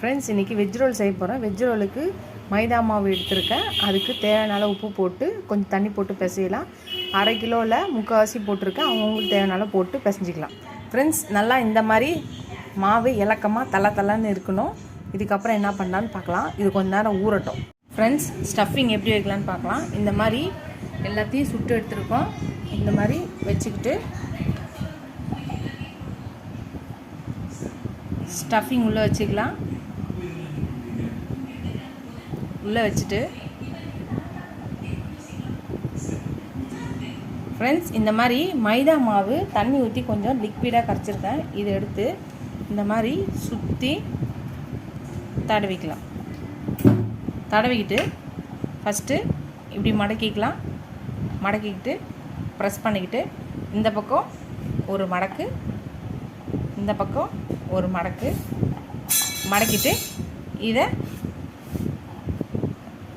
Friends, இன்றைக்கி veg role செய்ய போகிறேன். வெஜ் ரோலுக்கு மைதா மாவு எடுத்துருக்கேன். அதுக்கு தேவையான உப்பு போட்டு கொஞ்சம் தண்ணி போட்டு பிசையலாம். அரை கிலோவில் முக்கால்வாசி போட்டிருக்கேன். அவங்களுக்கு தேவையான போட்டு பிசைஞ்சிக்கலாம். ஃப்ரெண்ட்ஸ், நல்லா இந்த மாதிரி மாவு இலக்கமாக தள்ளன்னு இருக்கணும். இதுக்கப்புறம் என்ன பண்ணலான்னு பார்க்கலாம். இது கொஞ்சம் நேரம் ஊறட்டும். ஃப்ரெண்ட்ஸ், ஸ்டஃபிங் எப்படி வைக்கலான்னு பார்க்கலாம். இந்த மாதிரி எல்லாத்தையும் சுட்டு எடுத்துருக்கோம். இந்த மாதிரி வச்சுக்கிட்டு ஸ்டஃபிங் உள்ளே வச்சுக்கலாம். உள்ளே வச்சுட்டு ஃப்ரெண்ட்ஸ், இந்த மாதிரி மைதா மாவு தண்ணி ஊற்றி கொஞ்சம் லிக்விடாக கரைச்சிருக்கேன். இதை எடுத்து இந்த மாதிரி சுற்றி தடவிக்கலாம். தடவிக்கிட்டு ஃபஸ்ட்டு இப்படி மடக்கிக்கலாம். மடக்கிக்கிட்டு ப்ரெஸ் பண்ணிக்கிட்டு இந்த பக்கம் ஒரு மடக்கு, இந்த பக்கம் ஒரு மடக்கு மடக்கிட்டு இதை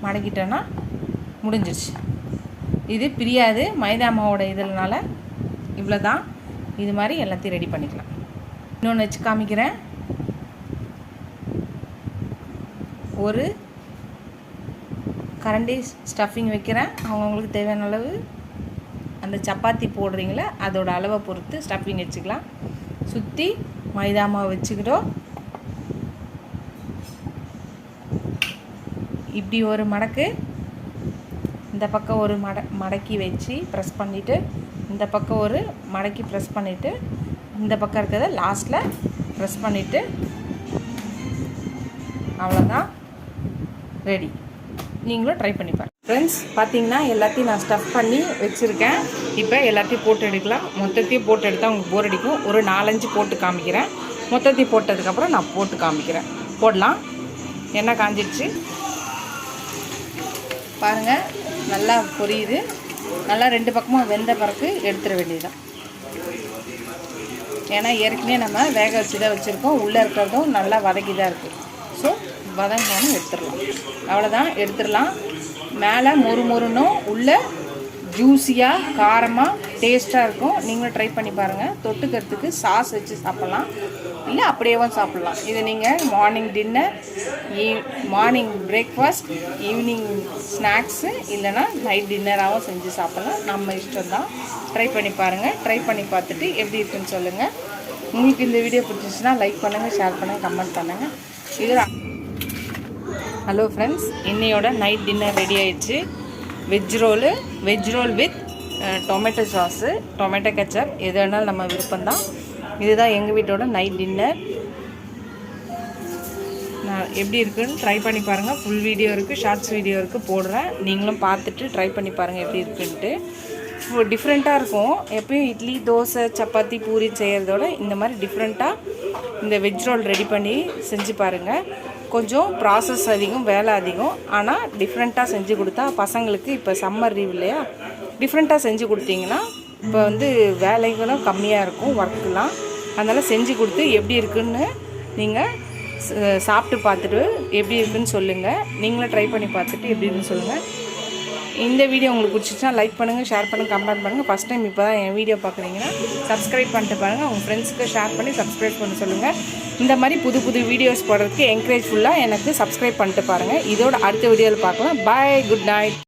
மடக்கிட்டோன்னா முடிஞ்சிருச்சு. இது பிரியாது மைதா மாவோட இதனால. இவ்வளோ தான். இது மாதிரி எல்லாத்தையும் ரெடி பண்ணிக்கலாம். இன்னொன்று வச்சு காமிக்கிறேன். ஒரு கரண்டி ஸ்டஃபிங் வைக்கிறேன். அவங்கவுங்களுக்கு தேவையான அளவு அந்த சப்பாத்தி போடுறீங்களே அதோட அளவை பொறுத்து ஸ்டஃபிங் வச்சுக்கலாம். சுற்றி மைதா மாவு வச்சுக்கிட்டோம். இப்படி ஒரு மடக்கு, இந்த பக்கம் ஒரு மடக்கி வச்சு ப்ரெஸ் பண்ணிவிட்டு, இந்த பக்கம் ஒரு மடக்கி ப்ரெஸ் பண்ணிவிட்டு, இந்த பக்கம் இருக்கிறத லாஸ்ட்டில் ப்ரெஸ் பண்ணிவிட்டு, அவ்வளோதான், ரெடி. நீங்களும் ட்ரை பண்ணி பாருங்கள். ஃப்ரெண்ட்ஸ், பார்த்தீங்கன்னா எல்லாத்தையும் நான் ஸ்டஃப் பண்ணி வச்சுருக்கேன். இப்போ எல்லாத்தையும் போட்டு எடுக்கலாம். மொத்தத்தையும் போட்டு எடுத்தால் உங்களுக்கு போர் அடிக்கும். ஒரு 4-5 போட்டு காமிக்கிறேன். மொத்தத்தையும் போட்டதுக்கப்புறம் நான் போட்டு காமிக்கிறேன். போடலாம். எண்ணெய் காஞ்சிடுச்சு பாருங்கள். நல்லா பொரியுது. நல்லா 2 பக்கமும் வெந்த பிறகு எடுத்துட வேண்டியதுதான். ஏன்னா ஏற்கனவே நம்ம வேக வச்சு தான் வச்சுருக்கோம். உள்ளே இருக்கிறதும் நல்லா வதக்கி தான் இருக்குது. ஸோ வதங்கணும், எடுத்துடலாம். அவ்வளோதான், எடுத்துடலாம். மேலே மொறுமொறுனும் உள்ளே ஜூஸியாக காரமாக டேஸ்ட்டாக இருக்கும். நீங்களும் ட்ரை பண்ணி பாருங்கள். தொட்டுக்கிறதுக்கு சாஸ் வச்சு சாப்பிட்லாம், இல்லை அப்படியேவும் சாப்பிட்லாம். இது நீங்கள் morning dinner, morning breakfast, evening snacks, இல்லைனா நைட் டின்னராகவும் செஞ்சு சாப்பிட்லாம். நம்ம இஷ்டம் தான். ட்ரை பண்ணி பாருங்கள். ட்ரை பண்ணி பார்த்துட்டு எப்படி இருக்குன்னு சொல்லுங்கள். உங்களுக்கு இந்த வீடியோ பிடிச்சிச்சுன்னா லைக் பண்ணுங்கள், ஷேர் பண்ணுங்கள், கமெண்ட் பண்ணுங்கள். இது ஹலோ ஃப்ரெண்ட்ஸ், இன்னையோட நைட் டின்னர் ரெடி ஆயிடுச்சு. Veg role with tomato sauce, tomato ketchup, எது வேணாலும் நம்ம விருப்பம்தான். இதுதான் எங்கள் வீட்டோட நைட் டின்னர். நான் எப்படி இருக்குன்னு ட்ரை பண்ணி பாருங்கள். ஃபுல் வீடியோ இருக்குது, ஷார்ட்ஸ் வீடியோ இருக்குது, போடுறேன். நீங்களும் பார்த்துட்டு ட்ரை பண்ணி பாருங்கள் எப்படி இருக்குன்ட்டு. டிஃப்ரெண்ட்டாக இருக்கும். எப்பயும் இட்லி, தோசை, சப்பாத்தி, பூரி செய்கிறதோட இந்த மாதிரி டிஃப்ரெண்ட்டாக இந்த வெஜ் ரோல் ரெடி பண்ணி செஞ்சு பாருங்கள். கொஞ்சம் ப்ராசஸ் அதிகம், வேலை அதிகம். ஆனால் டிஃப்ரெண்ட்டாக செஞ்சு கொடுத்தா பசங்களுக்கு, இப்போ சம்மர் லீவ் இல்லையா, டிஃப்ரெண்ட்டாக செஞ்சு கொடுத்தீங்கன்னா இப்போ வேலைகளும் கம்மியாக இருக்கும், ஒர்க்கெலாம். அதனால் செஞ்சு கொடுத்து எப்படி இருக்குன்னு நீங்கள் சாப்பிட்டு பார்த்துட்டு எப்படி இருக்குன்னு சொல்லுங்கள். நீங்களும் ட்ரை பண்ணி பார்த்துட்டு எப்படி இருக்குன்னு சொல்லுங்கள். இந்த வீடியோ உங்களுக்கு பிடிச்சிச்சுன்னா லைக் பண்ணுங்கள், ஷேர் பண்ணுங்கள், கமெண்ட் பண்ணுங்கள். ஃபஸ்ட் டைம் இப்போ தான் என் வீடியோ பார்க்குறீங்கன்னா சப்ஸ்கிரைப் பண்ணிட்டு பாருங்கள். உங்கள் ஃப்ரெண்ட்ஸுக்கு ஷேர் பண்ணி சப்ஸ்கிரைப் பண்ண சொல்லுங்கள். இந்த மாதிரி புது வீடியோஸ் போடுறதுக்கு என்கரேஜ்ஃபுல்லாக எனக்கு சப்ஸ்கிரைப் பண்ணிட்டு பாருங்கள். இதோட அடுத்த வீடியோவில் பார்க்கலாம். பாய், குட் நைட்.